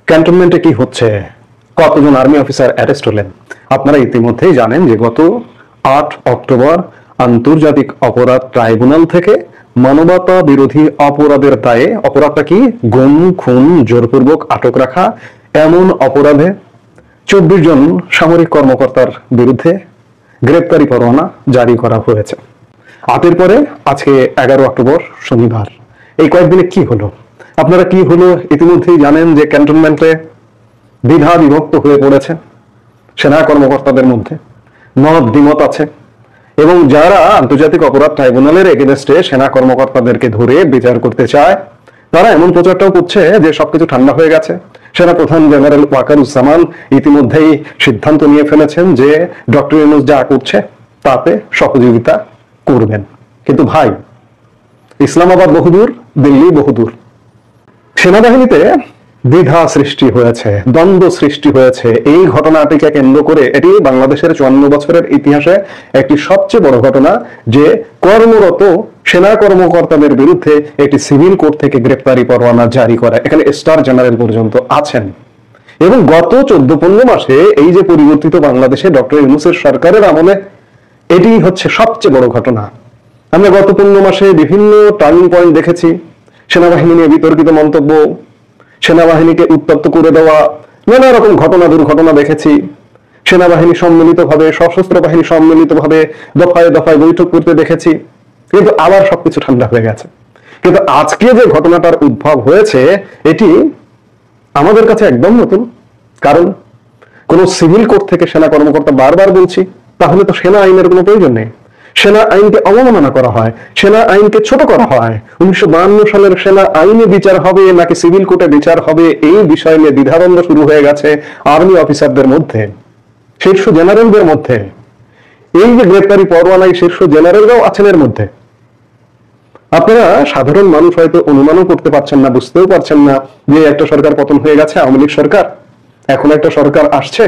ক্যান্টনমেন্টে কি হচ্ছে, কতজন আর্মি অফিসার অ্যারেস্ট হলেন? আপনারা ইতিমধ্যেই জানেন যে গত 8 অক্টোবর আন্তর্জাতিক অপরাধ ট্রাইব্যুনাল থেকে মানবতা বিরোধী অপরাধের দায়ে, অপরাধটা কি, গুম খুন জোরপূর্বক আটক রাখা, এমন অপরাধে 24 জন সামরিক কর্মকর্তার বিরুদ্ধে গ্রেপ্তারি পরোয়ানা জারি করা হয়েছে। 8-এর পরে আজকে 11 অক্টোবর শনিবার। এই কয়েকদিনে কি হলো? আপনারা কি হলো ইতিমধ্যেই জানেন যে ক্যান্টনমেন্টে দ্বিধা বিভক্ত হয়ে পড়েছে সেনা কর্মকর্তাদের মধ্যে, মত দ্বিমত আছে, এবং যারা আন্তর্জাতিক অপরাধ ট্রাইব্যুনালের এগেইনস্টে সেনা কর্মকর্তাদেরকে ধরে বিচার করতে চায় তারা এমন প্রচারটাও করছে যে সবকিছু ঠান্ডা হয়ে গেছে। সেনা প্রধান জেনারেল ওয়াকারুজ্জামান ইতিমধ্যেই সিদ্ধান্ত নিয়ে ফেলেছেন যে ডক্টর ইউনূস যা করছে তাতে সহযোগিতা করবেন। কিন্তু ভাই, ইসলামাবাদ বহুদূর, দিল্লি বহুদূর। সেনাবাহিনীতে দ্বিধা সৃষ্টি হয়েছে, দ্বন্দ্ব সৃষ্টি হয়েছে। এই ঘটনাটিকে কেন্দ্র করে এটি বাংলাদেশের 54 বছরের ইতিহাসে একটি সবচেয়ে বড় ঘটনা যে কর্মরত সেনা কর্মকর্তাদের বিরুদ্ধে একটি সিভিল কোর্ট থেকে গ্রেপ্তারি পরোয়ানা জারি করা, এখানে স্টার জেনারেল পর্যন্ত আছেন। এবং গত 14-15 মাসে এই যে পরিবর্তিত বাংলাদেশে ডক্টর ইউনূসের সরকারের আমলে এটি হচ্ছে সবচেয়ে বড় ঘটনা। আমরা গত 15 মাসে বিভিন্ন টার্নিং পয়েন্ট দেখেছি। সেনাবাহিনী নিয়ে বিতর্কিত মন্তব্য, সেনাবাহিনীকে উত্তপ্ত করে দেওয়া, নানা রকম ঘটনা দুর্ঘটনা দেখেছি। সেনাবাহিনী সম্মিলিতভাবে, সশস্ত্র বাহিনী সম্মিলিতভাবে দফায় দফায় বৈঠক করতে দেখেছি, কিন্তু আবার সবকিছু ঠান্ডা হয়ে গেছে। কিন্তু আজকে যে ঘটনাটার উদ্ভব হয়েছে এটি আমাদের কাছে একদম নতুন। কারণ কোন সিভিল কোর্ট থেকে সেনা কর্মকর্তা, বারবার বলছি, তাহলে তো সেনা আইনের কোনো প্রয়োজন নেই। সেনা আইনকে অবমাননা করা হয়, সেনা আইনকে ছোট করা হয়। 1952 সালের সেনা আইনে বিচার হবে নাকি সিভিল কোর্টে বিচার হবে, এই বিষয় নিয়ে দ্বিধাদ্বন্দ্ব শুরু হয়ে গেছে আর্মি অফিসারদের মধ্যে, শীর্ষ জেনারেলদের মধ্যে। এই যে গ্রেপ্তারি পরোয়ানায় শীর্ষ জেনারেলরাও আছেন এর মধ্যে। আপনারা সাধারণ মানুষ হয়তো অনুমানও করতে পারছেন না, বুঝতেও পারছেন না যে একটা সরকার পতন হয়ে গেছে, আওয়ামী লীগ সরকার, এখন একটা সরকার আসছে,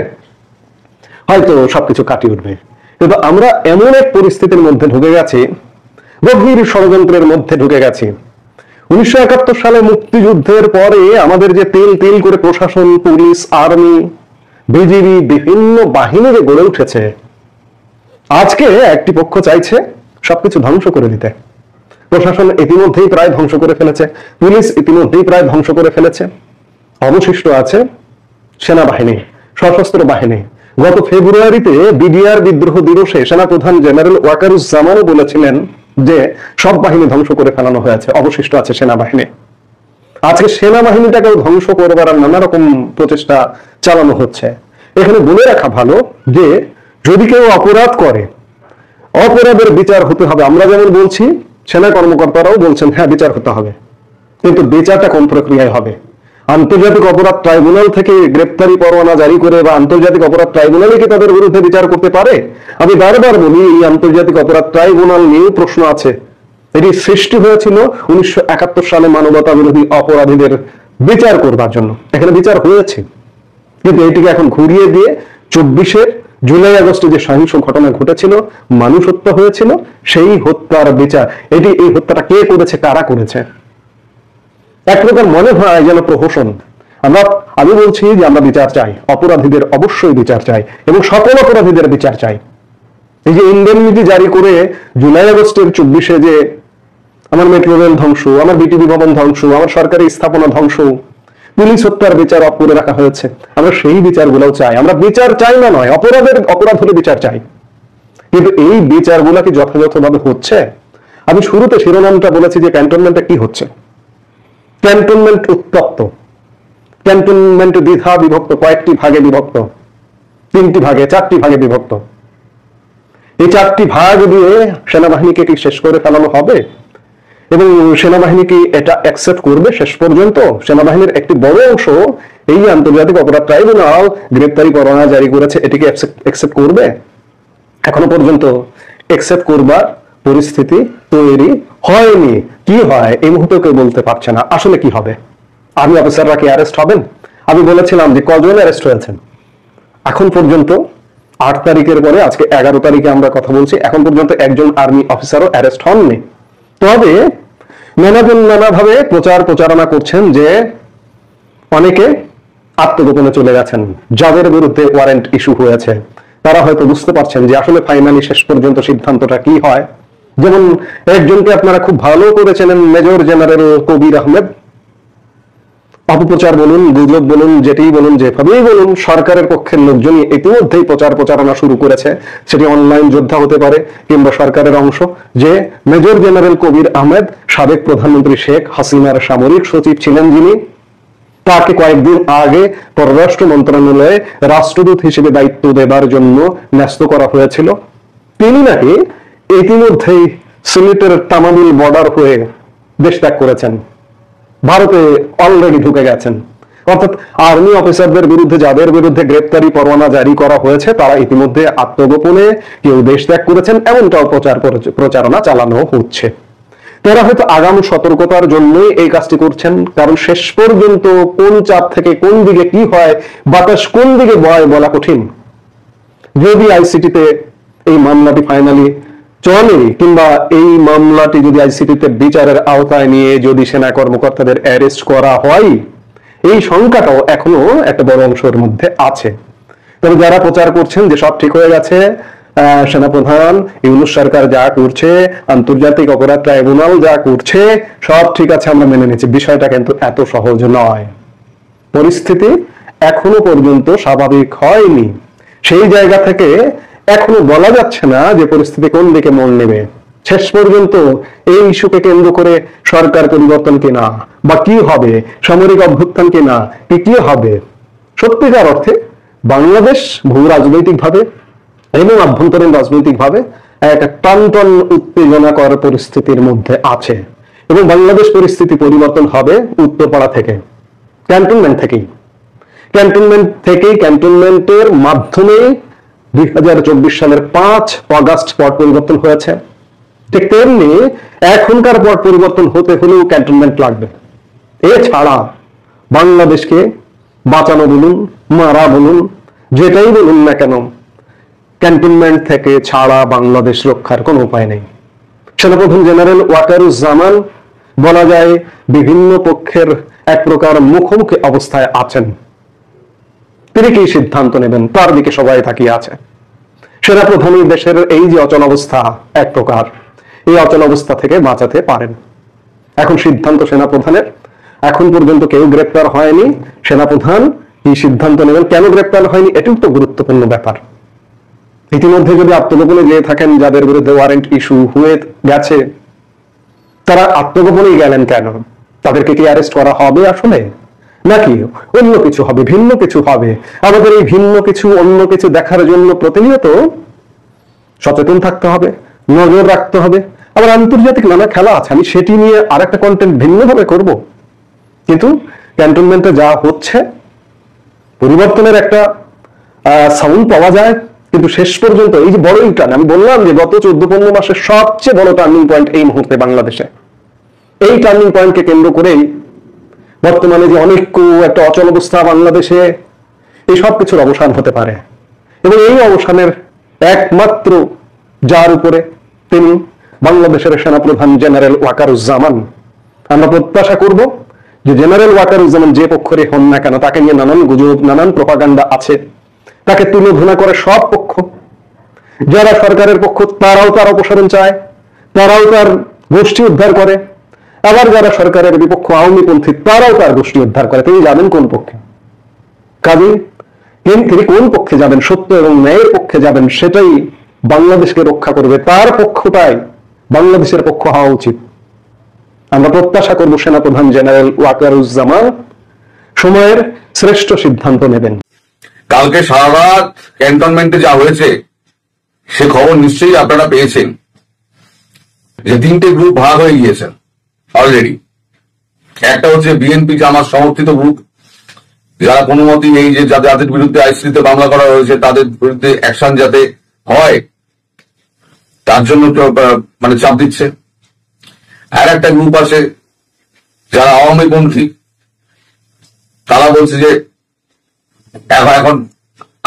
হয়তো সবকিছু কাটিয়ে উঠবে। কিন্তু আমরা এমন এক পরিস্থিতির মধ্যে ঢুকে গেছি, গভীর ষড়যন্ত্রের মধ্যে ঢুকে গেছি। 1971 সালে মুক্তিযুদ্ধের পরে আমাদের যে তিল তিল করে প্রশাসন, পুলিশ, আর্মি, বিজিবি, বিভিন্ন বাহিনী যে গড়ে উঠেছে, আজকে একটি পক্ষ চাইছে সবকিছু ধ্বংস করে দিতে। প্রশাসন ইতিমধ্যেই প্রায় ধ্বংস করে ফেলেছে, পুলিশ ইতিমধ্যেই প্রায় ধ্বংস করে ফেলেছে, অবশিষ্ট আছে সেনাবাহিনী, সশস্ত্র বাহিনী। গত ফেব্রুয়ারিতে বিডিআর বিদ্রোহ দিবসে সেনাপ্রধান জেনারেল ওয়াকারুজ্জামানও বলেছিলেন যে সব বাহিনী ধ্বংস করে ফেলানো হয়েছে, অবশিষ্ট আছে সেনাবাহিনী। আজকে সেনাবাহিনীটাকেও ধ্বংস করবার নানা রকম প্রচেষ্টা চালানো হচ্ছে। এখানে বলে রাখা ভালো যে যদি কেউ অপরাধ করে, অপরাধের বিচার হতে হবে। আমরা যেমন বলছি, সেনা কর্মকর্তারাও বলছেন হ্যাঁ বিচার হতে হবে, কিন্তু বিচারটা কোন প্রক্রিয়ায় হবে? আন্তর্জাতিক অপরাধ ট্রাইব্যুনাল থেকে গ্রেপ্তারি পরোয়ানা জারি করে বা আন্তর্জাতিক অপরাধ ট্রাইব্যুনালে কি তাদের বিরুদ্ধে বিচার করতে পারে? আমি বারবার বলি, এই আন্তর্জাতিক অপরাধ ট্রাইব্যুনাল নিয়ে প্রশ্ন আছে। এটি সৃষ্টি হয়েছিল 1971 সালে মানবতা বিরোধী অপরাধীদের বিচার করবার জন্য। এখানে বিচার হয়েছে, কিন্তু এটিকে এখন ঘুরিয়ে দিয়ে 24 জুলাই আগস্টে যে সহিংস ঘটনা ঘটেছিল, মানুষ হত্যা হয়েছিল, সেই হত্যার বিচার। এই হত্যাটা কে করেছে, কারা করেছে? এক প্রকার মনে হয় যেন প্রহসন। আমি বলছি যে আমরা বিচার চাই, অপরাধীদের অবশ্যই বিচার চাই, এবং সকল অপরাধীদের বিচার চাই। এই যে ইন্ডেমনিটি জারি করে জুলাই আগস্টের 24 যে আমার মেট্রো রেল ধ্বংস, আমার বিটিভি ভবন ধ্বংস, আমার সরকারি স্থাপনা ধ্বংস, পুলিশ হত্যার বিচার অফ করে রাখা হয়েছে, আমরা সেই বিচারগুলোও চাই। আমরা বিচার চাই না নয়, অপরাধ হলে বিচার চাই, কিন্তু এই বিচারগুলো কি যথাযথভাবে হচ্ছে? আমি শুরুতে শিরোনামটা বলেছি যে ক্যান্টনমেন্টে কি হচ্ছে। ক্যান্টনমেন্ট উত্তপ্ত, ক্যান্টনমেন্ট দ্বিধা বিভক্ত, কয়েকটি ভাগে বিভক্ত, 3টি ভাগে, 4টি ভাগে বিভক্ত। এই 4টি ভাগ দিয়ে সেনাবাহিনীকে কি শেষ করে ফেলানো হবে? এবং সেনাবাহিনী কি এটা অ্যাকসেপ্ট করবে শেষ পর্যন্ত? সেনাবাহিনীর একটি বড় অংশ এই আন্তর্জাতিক অপরাধ ট্রাইব্যুনাল গ্রেপ্তারি পরোয়ানা জারি করেছে, এটিকে অ্যাকসেপ্ট করবে? এখনো পর্যন্ত অ্যাকসেপ্ট করবার পরিস্থিতি তৈরি হয়নি। কি হয় এই মুহূর্তে কেউ বলতে পারছে না। আসলে কি হবে? আর্মি অফিসাররা কি অ্যারেস্ট হবেন? আমি বলেছিলাম যে কজন অ্যারেস্ট হয়েছেন এখন পর্যন্ত। 8 তারিখের পরে আজকে 11 তারিখে আমরা কথা বলছি, এখন পর্যন্ত একজন আর্মি অফিসারও অ্যারেস্ট হননি। তবে নানাভাবে প্রচারণা করছেন যে অনেকে আত্মগোপনে চলে গেছেন, যাদের বিরুদ্ধে ওয়ারেন্ট ইস্যু হয়েছে তারা হয়তো বুঝতে পারছেন যে আসলে ফাইনালি শেষ পর্যন্ত সিদ্ধান্তটা কি হয়। যেমন একজনকে আপনারা খুব ভালো করে চেনেন, মেজর জেনারেল কবির আহমেদ। অপপ্রচার বলুন, গুজব বলুন, যেটি বলুন, যেভাবেই বলুন, সরকারের পক্ষের লোকজনই ইতিমধ্যেই প্রচারণা শুরু করেছে। সেটি অনলাইন যোদ্ধা হতে পারে কিংবা সরকারের অংশ, যে মেজর জেনারেল কবির আহমেদ সাবেক প্রধানমন্ত্রী শেখ হাসিনার সামরিক সচিব ছিলেন, যিনি তাকে কয়েকদিন আগে পররাষ্ট্র মন্ত্রণালয়ে রাষ্ট্রদূত হিসেবে দায়িত্ব দেবার জন্য ন্যস্ত করা হয়েছিল। তিনি নাকি ইতিমধ্যেই সিলেটের তামাবিল বর্ডার হয়ে দেশ ত্যাগ করেছেন, ভারতে অলরেডি ঢুকে গেছেন। অর্থাৎ আর্মি অফিসারদের বিরুদ্ধে, যাদের বিরুদ্ধে গ্রেপ্তারি পরোয়ানা জারি করা হয়েছে, তারা ইতিমধ্যে আত্মগোপনে কেউ দেশ ত্যাগ করেছেন, এমনটাও প্রচারণা চালানো হচ্ছে। তারা হয়তো আগাম সতর্কতার জন্যই এই কাজটি করছেন, কারণ শেষ পর্যন্ত কোন চাপ থেকে কোন দিকে কি হয়, বাতাস কোন দিকে বয় বলা কঠিন। যদি আইসিটিতে এই মামলাটি ফাইনালি চলে, কিংবা এই মামলাটি যদি আইসিটিতে বিচারের আওতায় নিয়ে যদি সেনা কর্মকর্তাদের অ্যারেস্ট করা হয়, এই সংখ্যাটাও এখনো একটা বড় অংশের মধ্যে আছে। তবে যারা প্রচার করছেন যে সব ঠিক হয়ে গেছে, সেনাপ্রধান ইউনূস সরকার যা করছে, আন্তর্জাতিক অপরাধ ট্রাইব্যুনাল যা করছে, সব ঠিক আছে, আমরা মেনে নিচ্ছি, বিষয়টা কিন্তু এত সহজ নয়। পরিস্থিতি এখনো পর্যন্ত স্বাভাবিক হয়নি। সেই জায়গা থেকে এখনো বলা যাচ্ছে না যে পরিস্থিতি কোন দিকে মোড় নেবে। শেষ পর্যন্ত এই ইস্যুকে কেন্দ্র করে সরকার পরিবর্তন কিনা, বা কি হবে, সামরিক অভ্যুত্থান কিনা, কি হবে, সত্যিকার অর্থে বাংলাদেশ ভূ রাজনৈতিক ভাবে এবং আভ্যন্তরীণ রাজনৈতিক ভাবে একটা টানটান উত্তেজনাকর পরিস্থিতির মধ্যে আছে। এবং বাংলাদেশ পরিস্থিতি পরিবর্তন হবে উত্তরপাড়া থেকে, ক্যান্টনমেন্ট থেকেই, ক্যান্টনমেন্টের মাধ্যমে 2024 সালের 5 অগাস্ট পট পরিবর্তন হয়েছে। ঠিক তেমনি এখনকার পট পরিবর্তন হতে হলেও ক্যান্টনমেন্ট লাগবে। এছাড়া বাংলাদেশকে বাঁচানো বলুন, মারা বলুন, যেটাই বলুন না কেন, ক্যান্টনমেন্ট থেকে ছাড়া বাংলাদেশ রক্ষার কোনো উপায় নেই। সেনাপ্রধান জেনারেল ওয়াকারুজ্জামান বলা যায় বিভিন্ন পক্ষের এক প্রকার মুখোমুখি অবস্থায় আছেন। তিনি কি সিদ্ধান্ত নেবেন তার দিকে সবাই তাকিয়ে আছে। সেনাপ্রধানই দেশের এই যে অচল অবস্থা, এক প্রকার এই অচল অবস্থা থেকে বাঁচাতে পারেন। এখন সিদ্ধান্ত সেনাপ্রধানের। এখন পর্যন্ত কেউ গ্রেপ্তার হয়নি। সেনাপ্রধান কি সিদ্ধান্ত নেবেন, কেন গ্রেপ্তার হয়নি, এটিও তো গুরুত্বপূর্ণ ব্যাপার। ইতিমধ্যে যদি আত্মগোপনে গিয়ে থাকেন, যাদের বিরুদ্ধে ওয়ারেন্ট ইস্যু হয়ে গেছে, তারা আত্মগোপনে গেলেন কেন? তাদেরকে কি অ্যারেস্ট করা হবে আসলে, নাকি অন্য কিছু হবে, ভিন্ন কিছু হবে? আমাদের এই ভিন্ন কিছু, অন্য কিছু দেখার জন্য প্রতিনিয়ত সচেতন থাকতে হবে, নজর রাখতে হবে। আবার আন্তর্জাতিক নানা খেলা আছে, আমি সেটি নিয়ে আর একটা কন্টেন্ট ভিন্নভাবে করব। কিন্তু ক্যান্টনমেন্টে যা হচ্ছে, পরিবর্তনের একটা সাউন্ড পাওয়া যায়, কিন্তু শেষ পর্যন্ত এই যে বড় ইউটার্ন, আমি বললাম যে গত 14-15 মাসের সবচেয়ে বড় টার্নিং পয়েন্ট এই মুহূর্তে বাংলাদেশে। এই টার্নিং পয়েন্টকে কেন্দ্র করেই বর্তমানে যে অনেক একটা অচল অবস্থা বাংলাদেশে, এই সব কিছুর অবসান হতে পারে। এবং এই অবসানের একমাত্র যার উপরে, তিনি বাংলাদেশের সেনাপ্রধান জেনারেল ওয়াকারুজ্জামান। আমরা প্রত্যাশা করব যে জেনারেল ওয়াকারুজ্জামান যে পক্ষেরই হন না কেন, তাকে নিয়ে নানান গুজব, নানান প্রপাগান্ডা আছে, তাকে তুলে ধরা করে সব পক্ষ। যারা সরকারের পক্ষ, তারাও তার অপসারণ চায়, তারাও তার গোষ্ঠী উদ্ধার করে। আবার যারা সরকারের বিপক্ষ, আওয়ামীপন্থী, তারাও তার গোষ্ঠী উদ্ধার করে। তিনি যাবেন কোন পক্ষে? কাজে তিনি কোন পক্ষে যাবেন, সত্য এবং ন্যায়ের পক্ষে যাবেন, সেটাই বাংলাদেশকে রক্ষা করবে। তার পক্ষটাই বাংলাদেশের পক্ষ হওয়া উচিত। আমরা প্রত্যাশা করব সেনাপ্রধান জেনারেল ওয়াকারুজ্জামান সময়ের শ্রেষ্ঠ সিদ্ধান্ত নেবেন। কালকে সারা রাত ক্যান্টনমেন্টে যা হয়েছে সে খবর নিশ্চয়ই আপনারা পেয়েছেন, যে 3টে গ্রুপ ভাগ হয়ে গিয়েছেন অলরেডি। একটা হচ্ছে বিএনপি জামাত সমর্থিত গ্রুপ, যারা কোনো মতেই এই যে যাদের বিরুদ্ধে আইসিটিতে মামলা করা হয়েছে তাদের বিরুদ্ধে অ্যাকশন যাতে হয় তার জন্য মানে চাপ দিচ্ছে। আর একটা গ্রুপ আছে যারা আওয়ামীপন্থী, তারা বলছে যে এখন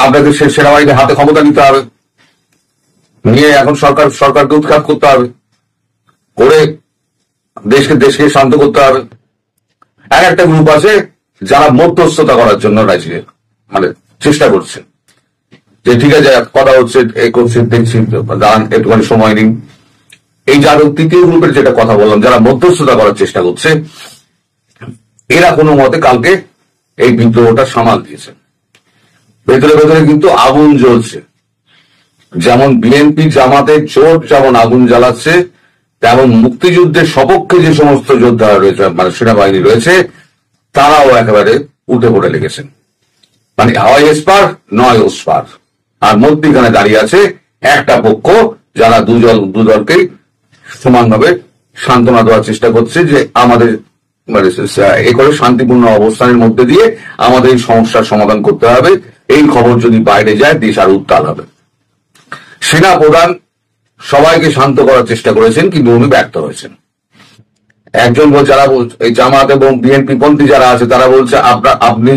আপনাদের সেনাবাহিনীর হাতে ক্ষমতা নিতে হবে, নিয়ে এখন সরকারকে উৎখাত করতে হবে, করে দেশকে শান্ত করতে হবে। আর একটা গ্রুপ আছে যারা মধ্যস্থতা করার জন্য মানে চেষ্টা করছে, যে ঠিক আছে কথা হচ্ছে, এই করছে, দেখছি, দাঁড়ান একটুখানি সময় নিন। এই যারা তৃতীয় গ্রুপের যেটা কথা বললাম, যারা মধ্যস্থতা করার চেষ্টা করছে, এরা কোনো মতে কালকে এই বিদ্রোহটা সামাল দিয়েছে। ভেতরে ভেতরে কিন্তু আগুন জ্বলছে, যেমন বিএনপি জামাতের জোট যেমন আগুন জ্বালাচ্ছে, তেমন মুক্তিযুদ্ধের সপক্ষে যে সমস্ত যোদ্ধারা রয়েছে, মানে সেনাবাহিনী রয়েছে, তারাও একেবারে উঠে পড়ে লেগেছেন। মানে হয় এসপার নয় ওসপার, আর মধ্যখানে দাঁড়িয়ে আছে একটা পক্ষ, যারা দুদলকে সমানভাবে সান্ত্বনা দেওয়ার চেষ্টা করছে যে আমাদের মানে এ করে শান্তিপূর্ণ অবস্থানের মধ্যে দিয়ে আমাদের এই সমস্যার সমাধান করতে হবে। এই খবর যদি বাইরে যায়, দেশ আর উত্তাল হবে। সেনা প্রধান সবাইকে শান্ত করার চেষ্টা করেছেন, কিন্তু উনি ব্যর্থ হয়েছেন। একজন যারা এই জামাত এবং বিএনপি পন্থী যারা আছে, তারা বলছে আপনি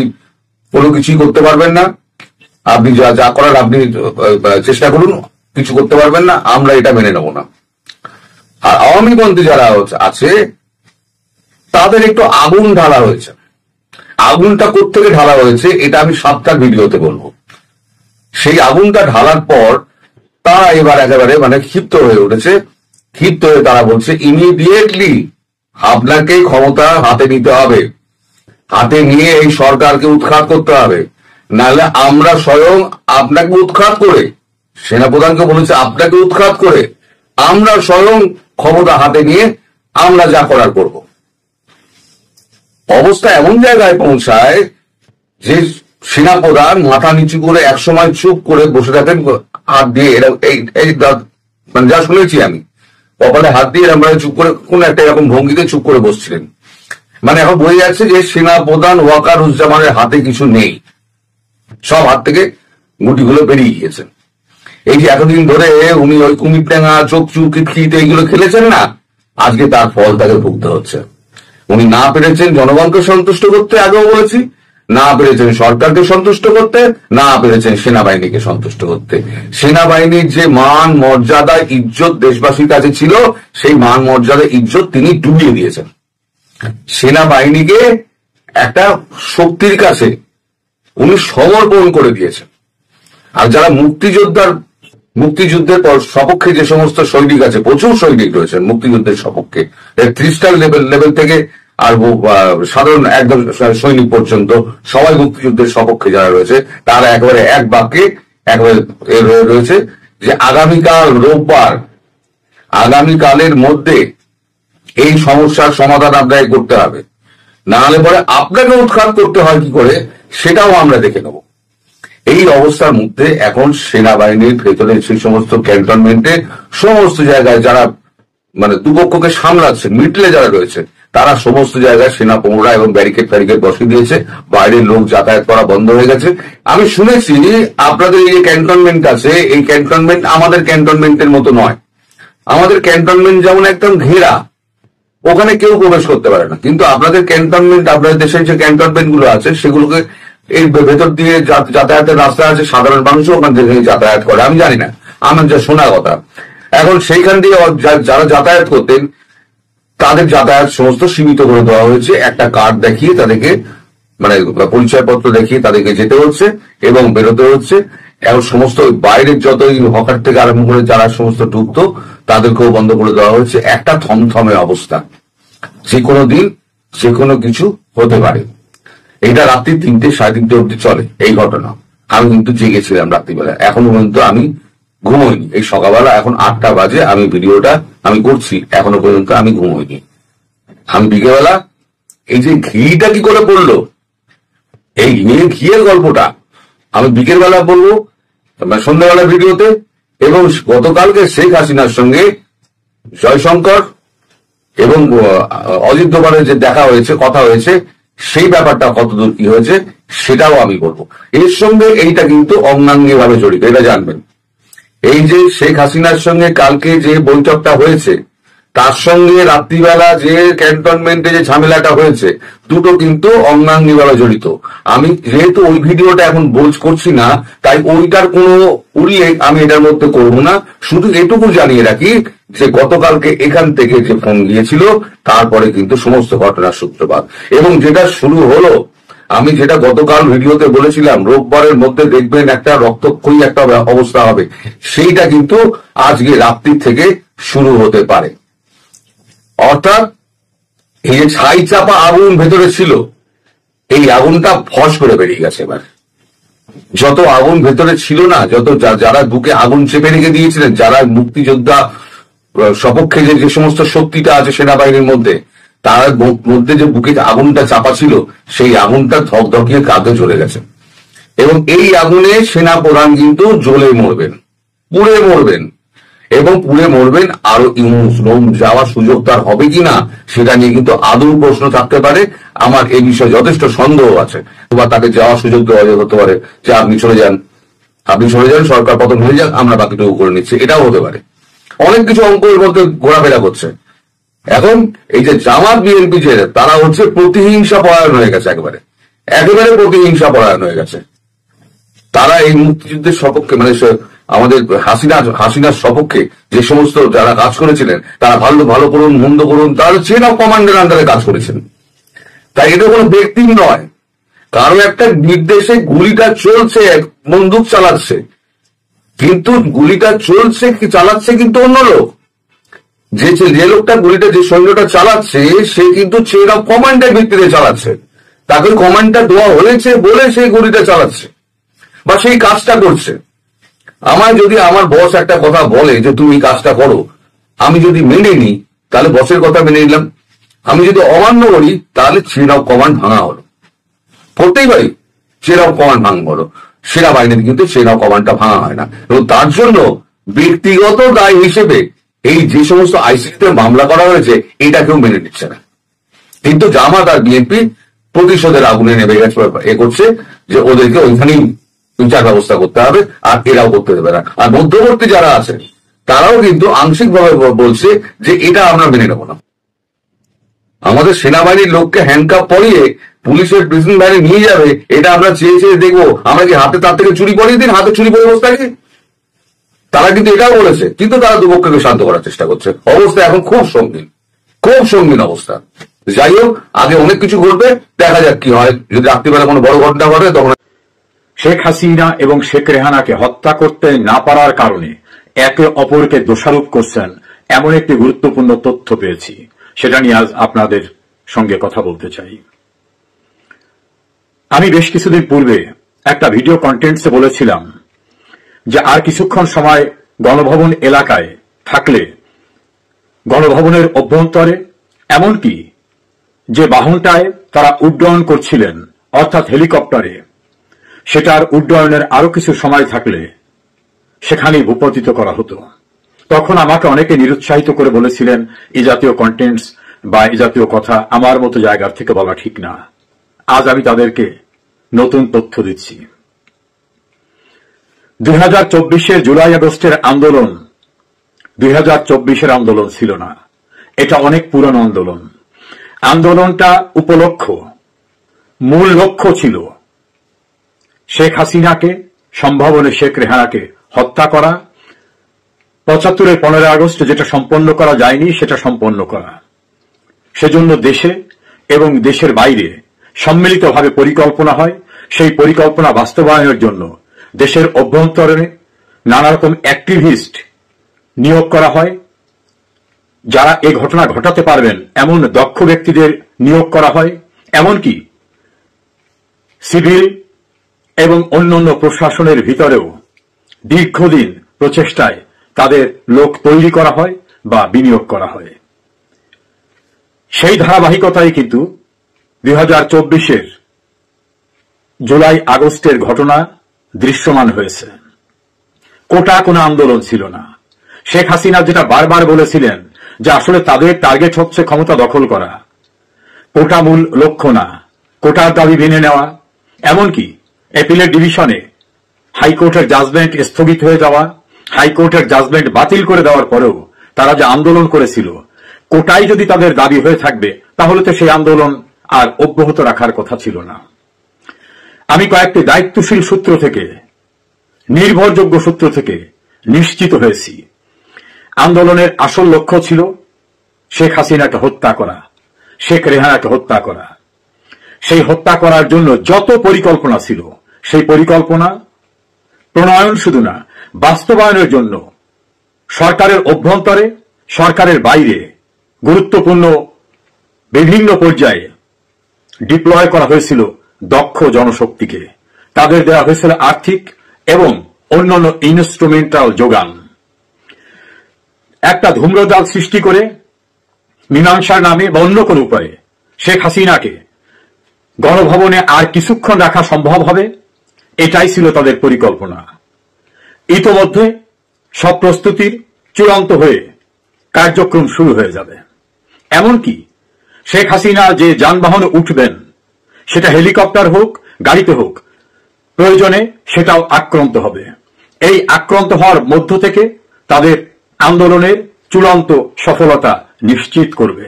কোনো কিছুই করতে পারবেন না, আপনি যা করার আপনি চেষ্টা করুন, কিছু করতে পারবেন না, আমরা এটা মেনে নেব না। আর আওয়ামী পন্থী যারা আছে, তাদের একটু আগুন ঢালা হয়েছে। আগুনটা কোত্থেকে ঢালা হয়েছে এটা আমি 7টা ভিডিওতে বলবো। সেই আগুনটা ঢালার পর তারা এবার একেবারে মানে ক্ষিপ্ত হয়ে উঠেছে। ক্ষিপ্ত হয়ে তারা বলছে ইমিডিয়েটলি আপনাকে ক্ষমতা হাতে নিতে হবে, হাতে নিয়ে এই সরকারকে উৎখাত করতে হবে, নাহলে আমরা স্বয়ং আপনাকে উৎখাত করে, সেনাপ্রধানকে বলেছে আপনাকে উৎখাত করে আমরা স্বয়ং ক্ষমতা হাতে নিয়ে আমরা যা করার করব। অবস্থা এমন জায়গায় পৌঁছায় যে সেনাপ্রধান মাথা নিচু করে একসময় চুপ করে বসে থাকেন, হাত দিয়ে এই মানে যা শুনেছি আমি, কপালে হাত দিয়ে আমরা চুপ করে কোন একটা এরকম ভঙ্গিতে চুপ করে বসছিলেন। মানে এখন বোঝা যাচ্ছে যে সেনাপ্রধান ওয়াকারুজ্জামানের হাতে কিছু নেই, সব হাত থেকে গুটিগুলো বেরিয়ে গিয়েছেন। এই যে এতদিন ধরে উনি ওই কুমির ডাঙা, চোখচু, কিতকিত এইগুলো খেলেছেন না, আজকে তার ফল তাকে ভুগতে হচ্ছে। উনি না পেরেছেন জনগণকে সন্তুষ্ট করতে, আগেও বলেছি, না পেরেছেন সরকারকে সন্তুষ্ট করতে, না পেরেছেন সেনাবাহিনীকে সন্তুষ্ট করতে। সেনাবাহিনীর যে মান মর্যাদা ইজ্জত দেশবাসীর কাছে ছিল, সেই মান মর্যাদা ইজ্জত তিনি ডুবিয়ে দিয়েছেন। সেনাবাহিনীকে একটা শক্তির কাছে উনি সমর্পণ করে দিয়েছেন। আর যারা মুক্তিযুদ্ধের পর সপক্ষে যে সমস্ত সৈনিক আছে, প্রচুর সৈনিক রয়েছেন মুক্তিযুদ্ধের সপক্ষে, 3 স্টার লেভেল থেকে আর সাধারণ একদম সৈনিক পর্যন্ত সবাই মুক্তিযুদ্ধের সপক্ষে যারা রয়েছে, তারা একেবারে এক বাক্যে একেবারে রয়েছে যে আগামীকাল রোববার, আগামীকালের মধ্যে এই সমস্যার সমাধান আপনাকে করতে হবে, না হলে পরে আপনাকে উৎখাত করতে হয় কি করে সেটাও আমরা দেখে নেব। এই অবস্থার মধ্যে এখন সেনাবাহিনীর ভেতরে সেই সমস্ত ক্যান্টনমেন্টে সমস্ত জায়গায় যারা মানে দুপক্ষকে সামলাচ্ছেন, মিডলে যারা রয়েছে, তারা সমস্ত জায়গায় সেনা প্রহরা এবং ব্যারিকেড বসিয়ে দিয়েছে। বাইরের লোক যাতায়াত করা বন্ধ হয়ে গেছে। আমি শুনেছি আপনাদের এই ক্যান্টনমেন্ট আছে, এই ক্যান্টনমেন্ট আমাদের ক্যান্টনমেন্টের মতো নয়। আমাদের ক্যান্টনমেন্ট যেমন একদম ঘেরা, ওখানে কেউ প্রবেশ করতে পারে না, কিন্তু আপনাদের ক্যান্টনমেন্ট, আপনাদের দেশের যে ক্যান্টনমেন্ট গুলো আছে, সেগুলোকে এই ভেতর দিয়ে যাতায়াতের রাস্তা আছে, সাধারণ মানুষও ওখান থেকে যাতায়াত করে। আমি জানি না, আমার যা শোনা কথা। এখন সেইখান দিয়ে যারা যাতায়াত করতেন, তাদের যাতায়াত সমস্ত সীমিত করে দেওয়া হয়েছে। একটা কার্ড দেখিয়ে তাদেরকে, মানে পরিচয়পত্র দেখিয়ে তাদেরকে যেতে হচ্ছে এবং বেরোতে হচ্ছে। এখন সমস্ত বাইরের যত হকার থেকে আরম্ভ করে যারা সমস্ত ঢুকতো, তাদেরকেও বন্ধ করে দেওয়া হয়েছে। একটা থমথমে অবস্থা, যে কোনো দিন যে কোনো কিছু হতে পারে। এটা রাত্রি 3টে, 3:30 অব্দি চলে এই ঘটনা। আমি কিন্তু জেগেছিলাম রাত্রিবেলা, এখনো পর্যন্ত আমি ঘুমোইনি। এই সকালবেলা এখন 8টা বাজে, আমি ভিডিওটা আমি করছি, এখনো পর্যন্ত আমি ঘুমোইনি। আমি বিকেলবেলা এই যে ঘিটা কি করে পড়লো, এই ঘিয়ের গল্পটা আমি বিকেলবেলা বলবো, সন্ধ্যাবেলা ভিডিওতে। এবং গতকালকে শেখ হাসিনার সঙ্গে জয়শঙ্কর এবং অজিত দোভালের যে দেখা হয়েছে, কথা হয়েছে, সেই ব্যাপারটা কতদূর কি হয়েছে সেটাও আমি বলবো। এর সঙ্গে এইটা কিন্তু অঙ্গাঙ্গি ভাবে জড়িত, এটা জানবেন। এই যে শেখ হাসিনার সঙ্গে কালকে যে বৈঠকটা হয়েছে, তার সঙ্গে রাত্রিবেলা যে ক্যান্টনমেন্টে যে ঝামেলাটা হয়েছে, দুটো কিন্তু অঙ্গাঙ্গি ভাবে জড়িত। আমি যেহেতু ওই ভিডিওটা এখন করছি না, তাই ওইটার কোনো উল্লেখ আমি এটার মধ্যে করবো না। শুধু এটুকু জানিয়ে রাখি যে গতকালকে এখান থেকে যে ফোন গিয়েছিল, তারপরে কিন্তু সমস্ত ঘটনার সূত্রপাত। এবং যেটা শুরু হলো আমি যেটা গতকাল ভিডিওতে বলেছিলাম, রোববারের মধ্যে দেখবেন একটা রক্তক্ষয়ী একটা অবস্থা হবে, সেইটা কিন্তু আজকে রাত্রি থেকে শুরু হতে পারে। অর্থাৎ এই যে ছাই চাপা আগুন ভেতরে ছিল, এই আগুনটা ফস করে বেরিয়ে গেছে। এবার যত আগুন ভেতরে ছিল না, যত যারা বুকে আগুন চেপে রেখে দিয়েছিলেন, যারা মুক্তিযোদ্ধা সপক্ষে যে সমস্ত শক্তিটা আছে সেনাবাহিনীর মধ্যে, তার মধ্যে যে বুকে আগুনটা চাপা ছিল, সেই আগুনটা ধকধকিয়ে কাঁধে চলে গেছে। এবং এই আগুনে সেনাপ্রধান কিন্তু জ্বলে মরবেন, পুড়ে মরবেন, এবং পুড়ে মরবেন। আরো যাওয়ার সুযোগ তার হবে কিনা সেটা নিয়ে কিন্তু আদৌ প্রশ্ন থাকতে পারে। আমার এই বিষয়ে যথেষ্ট সন্দেহ আছে। বা তাকে যাওয়ার সুযোগ দেওয়া হতে পারে যে আপনি চলে যান, সরকার পতন হয়ে যাক, আমরা বাকিটুকু করে নিচ্ছি, এটাও হতে পারে। অনেক কিছু অঙ্কের মধ্যে ঘোরাফেরা করছে। এখন এই যে জামাত বিএনপি যে তারা হচ্ছে প্রতিহিংসা পরায়ণ হয়ে গেছে, একেবারে প্রতিহিংসা পরায়ণ হয়ে গেছে। তারা এই মুক্তিযুদ্ধের সপক্ষে, মানে আমাদের হাসিনার সপক্ষে যে সমস্ত যারা কাজ করেছিলেন, তারা ভালো করুন মন্দ করুন, তারা চেন অফ কমান্ডের আন্ডারে কাজ করেছেন। তাই এটা কোনো ব্যক্তি নয়, কারো একটা নির্দেশে গুলিটা চলছে, বন্দুক চালাচ্ছে, কিন্তু গুলিটা চলছে কি চালাচ্ছে কিন্তু অন্য লোক। যে লোকটা গুলিটা, যে সৈন্যটা চালাচ্ছে, সে কিন্তু চেন অফ কমান্ডের ভিত্তিতে চালাচ্ছে। তাকে কমান্ডটা দেওয়া হয়েছে বলে সেই গুলিটা চালাচ্ছে বা সেই কাজটা করছে। আমায় যদি আমার বস একটা কথা বলে যে তুমি কাজটা করো, আমি যদি মেনে নিই তাহলে বসের কথা মেনে নিলাম। আমি যদি অমান্য করি তাহলে চেন অফ কমান্ড ভাঙা হলো, করতেই পারি, চেন অফ কমান্ড ভাঙা হলো। সেনাবাহিনীতে কিন্তু চেন অফ কমান্ডটা ভাঙা হয় না। এবং তার জন্য ব্যক্তিগত দায় হিসেবে এই যে সমস্ত আইসিসিতে মামলা করা হয়েছে, এটা কেউ মেনে নিচ্ছে না। কিন্তু জামাত আর বিএনপি প্রতিশোধের আগুনে নেমে গেছে, এ করছে যে ওদেরকে ওইখানেই বিচার ব্যবস্থা করতে হবে, আর এরাও করতে দেবে না। আর মধ্যবর্তী যারা আছে তারাও কিন্তু আংশিকভাবে বলছে যে এটা আমরা মেনে নেব না। আমাদের সেনাবাহিনীর লোককে হ্যান্ডকাপ পরিয়ে পুলিশের প্রিজন ভ্যানে নিয়ে যাবে, এটা আমরা চেয়ে দেখবো? আমরা কি হাতে তার থেকে চুরি পরিয়ে দিন, হাতে চুরি পরে বসে থাকি? তারা কিন্তু এটাও বলেছে, কিন্তু তারা দুপক্ষকে শান্ত করার চেষ্টা করছে। অবস্থা এখন খুব সঙ্গীন অবস্থা। যাই হোক, আগে অনেক কিছু ঘটবে, দেখা যাক কি হয়। যদি রাত্রিবেলা কোনো বড় ঘটনা ঘটে তখন। শেখ হাসিনা এবং শেখ রেহানাকে হত্যা করতে না পারার কারণে একে অপরকে দোষারোপ করছেন, এমন একটি গুরুত্বপূর্ণ তথ্য পেয়েছি। সেটা নিয়ে আজ আপনাদের সঙ্গে কথা বলতে চাই। আমি বেশ কিছুদিন পূর্বে একটা ভিডিও কন্টেন্টসে বলেছিলাম যে আর কিছুক্ষণ সময় গণভবন এলাকায় থাকলে গণভবনের অভ্যন্তরে, এমনকি যে বাহনটায় তারা উড্ডয়ন করছিলেন অর্থাৎ হেলিকপ্টারে, সেটার উড্ডয়নের আরো কিছু সময় থাকলে সেখানেই ভূপতিত করা হতো। তখন আমাকে অনেকে নিরুৎসাহিত করে বলেছিলেন এই জাতীয় কন্টেন্টস বা এই জাতীয় কথা আমার মতো জায়গার থেকে বলা ঠিক না। আজ আমি তাদেরকে নতুন তথ্য দিচ্ছি। 2024-এর জুলাই আগস্টের আন্দোলন 2024-এর আন্দোলন ছিল না, এটা অনেক পুরনো আন্দোলন। আন্দোলনটা মূল লক্ষ্য ছিল শেখ হাসিনাকে, সম্ভাবনা শেখ রেহানাকে হত্যা করা, 75-এর 15 আগস্ট যেটা সম্পন্ন করা যায়নি সেটা সম্পন্ন করা। সেজন্য দেশে এবং দেশের বাইরে সম্মিলিতভাবে পরিকল্পনা হয়। সেই পরিকল্পনা বাস্তবায়নের জন্য দেশের অভ্যন্তরে নানা রকম অ্যাক্টিভিস্ট নিয়োগ করা হয়। যারা এই ঘটনা ঘটাতে পারবেন এমন দক্ষ ব্যক্তিদের নিয়োগ করা হয়। এমনকি সিভিল এবং অন্যান্য প্রশাসনের ভিতরেও দীর্ঘদিন প্রচেষ্টায় তাদের লোক তৈরি করা হয় বা বিনিয়োগ করা হয়। সেই ধারাবাহিকতায় কিন্তু 2024-এর জুলাই আগস্টের ঘটনা দৃশ্যমান হয়েছে। কোটা কোনো আন্দোলন ছিল না। শেখ হাসিনা যেটা বারবার বলেছিলেন যে আসলে তাদের টার্গেট হচ্ছে ক্ষমতা দখল করা, কোটা মূল লক্ষ্য না। কোটার দাবি মেনে নেওয়া, এমনকি অ্যাপিলেট ডিভিশনে হাইকোর্টের জাজমেন্ট স্থগিত হয়ে যাওয়া, হাইকোর্টের জাজমেন্ট বাতিল করে দেওয়ার পরেও তারা যে আন্দোলন করেছিল, কোটাই যদি তাদের দাবি হয়ে থাকবে তাহলে তো সেই আন্দোলন আর অব্যাহত রাখার কথা ছিল না। আমি কয়েকটি দায়িত্বশীল সূত্র থেকে, নির্ভরযোগ্য সূত্র থেকে নিশ্চিত হয়েছি আন্দোলনের আসল লক্ষ্য ছিল শেখ হাসিনাকে হত্যা করা, শেখ রেহানাকে হত্যা করা। সেই হত্যা করার জন্য যত পরিকল্পনা ছিল, সেই পরিকল্পনা প্রণয়ন শুধু না, বাস্তবায়নের জন্য সরকারের অভ্যন্তরে, সরকারের বাইরে গুরুত্বপূর্ণ বিভিন্ন পর্যায়ে ডিপ্লয় করা হয়েছিল দক্ষ জনশক্তিকে। তাদের দেওয়া হয়েছিল আর্থিক এবং অন্যান্য ইনস্ট্রুমেন্টাল যোগান। একটা ধূম্রজাল সৃষ্টি করে মীমাংসার নামে বা অন্য কোন উপায়ে শেখ হাসিনাকে গণভবনে আর কিছুক্ষণ রাখা সম্ভব হবে, এটাই ছিল তাদের পরিকল্পনা। ইতোমধ্যে সব প্রস্তুতির চূড়ান্ত হয়ে কার্যক্রম শুরু হয়ে যাবে। এমনকি শেখ হাসিনা যে যানবাহনে উঠবেন, সেটা হেলিকপ্টার হোক, গাড়িতে হোক, প্রয়োজনে সেটাও আক্রান্ত হবে। এই আক্রান্ত হওয়ার মধ্য থেকে তাদের আন্দোলনের চূড়ান্ত সফলতা নিশ্চিত করবে,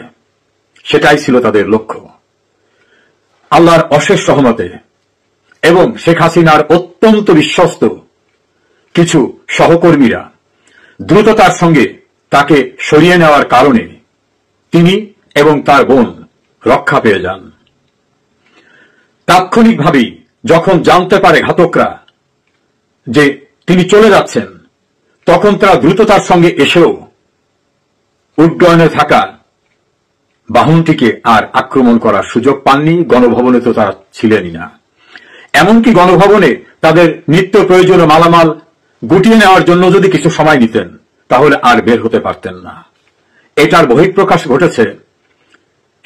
সেটাই ছিল তাদের লক্ষ্য। আল্লাহর অশেষ রহমতে এবং শেখ হাসিনার অত্যন্ত বিশ্বস্ত কিছু সহকর্মীরা দ্রুততার সঙ্গে তাকে সরিয়ে নেওয়ার কারণে তিনি এবং তার বোন রক্ষা পেয়ে যান। তাৎক্ষণিকভাবেই যখন জানতে পারে ঘাতকরা যে তিনি চলে যাচ্ছেন, তখন তারা দ্রুততার সঙ্গে এসেও উড্ডয়নে থাকা বাহনটিকে আর আক্রমণ করার সুযোগ পাননি। গণভবনে তো তারা ছিলেনই না। এমনকি গণভবনে তাদের নিত্য প্রয়োজনীয় মালামাল গুটিয়ে নেওয়ার জন্য যদি কিছু সময় নিতেন, তাহলে আর বের হতে পারতেন না। এটার বহিঃপ্রকাশ ঘটেছে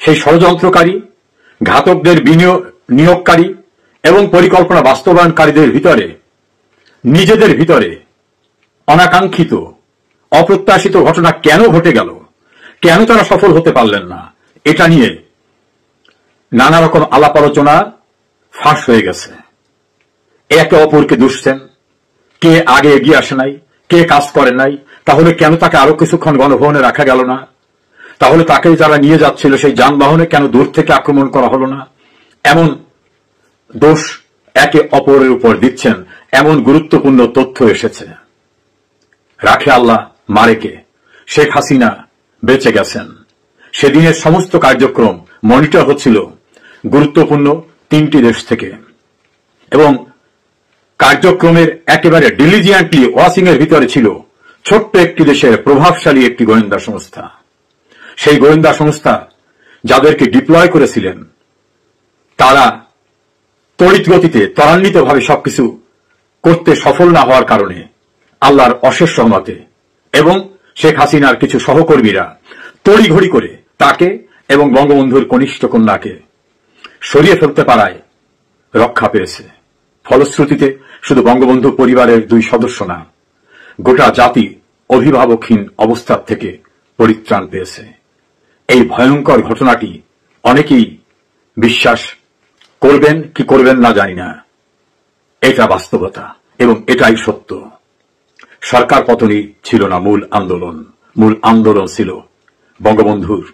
সেই ষড়যন্ত্রকারী, ঘাতকদের নিয়োগকারী এবং পরিকল্পনা বাস্তবায়নকারীদের ভিতরে, নিজেদের ভিতরে অনাকাঙ্ক্ষিত অপ্রত্যাশিত ঘটনা কেন ঘটে গেল, কেন তারা সফল হতে পারলেন না, এটা নিয়ে নানা রকম আলাপ আলোচনা ফাঁস হয়ে গেছে। একে অপরকে দুষছেন, কে আগে এগিয়ে আসে নাই, কে কাজ করে নাই, তাহলে কেন তাকে আরো কিছুক্ষণ গণভবনে রাখা গেল না, তাহলে তাকে যারা নিয়ে যাচ্ছিল সেই যানবাহনে কেন দূর থেকে আক্রমণ করা হলো না, এমন দোষ একে অপরের উপর দিচ্ছেন। এমন গুরুত্বপূর্ণ তথ্য এসেছে। রাখে আল্লাহ, মারেকে। শেখ হাসিনা বেঁচে গেছেন। সেদিনের সমস্ত কার্যক্রম মনিটর হচ্ছিল গুরুত্বপূর্ণ 3টি দেশ থেকে, এবং কার্যক্রমের একেবারে ডিলিজিয়েন্টলি ওয়াচিং এর ভিতরে ছিল ছোট্ট একটি দেশের প্রভাবশালী একটি গোয়েন্দা সংস্থা। সেই গোয়েন্দা সংস্থা যাদেরকে ডিপ্লয় করেছিলেন, তারা তড়িৎ গতিতে ত্বরান্বিতভাবে সবকিছু করতে সফল না হওয়ার কারণে আল্লাহর অশেষ রহমতে এবং শেখ হাসিনার কিছু সহকর্মীরা তড়িঘড়ি করে তাকে এবং বঙ্গবন্ধুর কনিষ্ঠ কন্যাকে সরিয়ে ফেলতে পারায় রক্ষা পেয়েছে। ফলশ্রুতিতে শুধু বঙ্গবন্ধু পরিবারের 2 সদস্য না, গোটা জাতি অভিভাবকহীন অবস্থা থেকে পরিত্রাণ পেয়েছে। এই ভয়ঙ্কর ঘটনাটি অনেকেই বিশ্বাস করবেন কি করবেন না জানি না, এটা বাস্তবতা এবং এটাই সত্য। সরকার পতনই ছিল না মূল আন্দোলন। মূল আন্দোলন ছিল বঙ্গবন্ধুর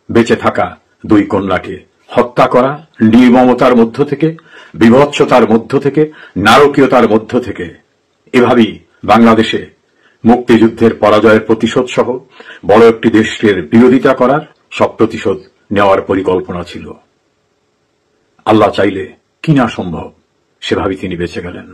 বেঁচে থাকা 2 কন্যাকে হত্যা করা, নির্মমতার মধ্য থেকে, বিভৎসতার মধ্য থেকে, নারকীয়তার মধ্য থেকে। এভাবেই বাংলাদেশে মুক্তিযুদ্ধের পরাজয়ের প্রতিশোধ সহ বড় একটি দেশের বিরোধিতা করার সব প্রতিশোধ নেওয়ার পরিকল্পনা ছিল। আল্লাহ চাইলে কি না সম্ভব, সেভাবে তিনি বেঁচে গেলেন।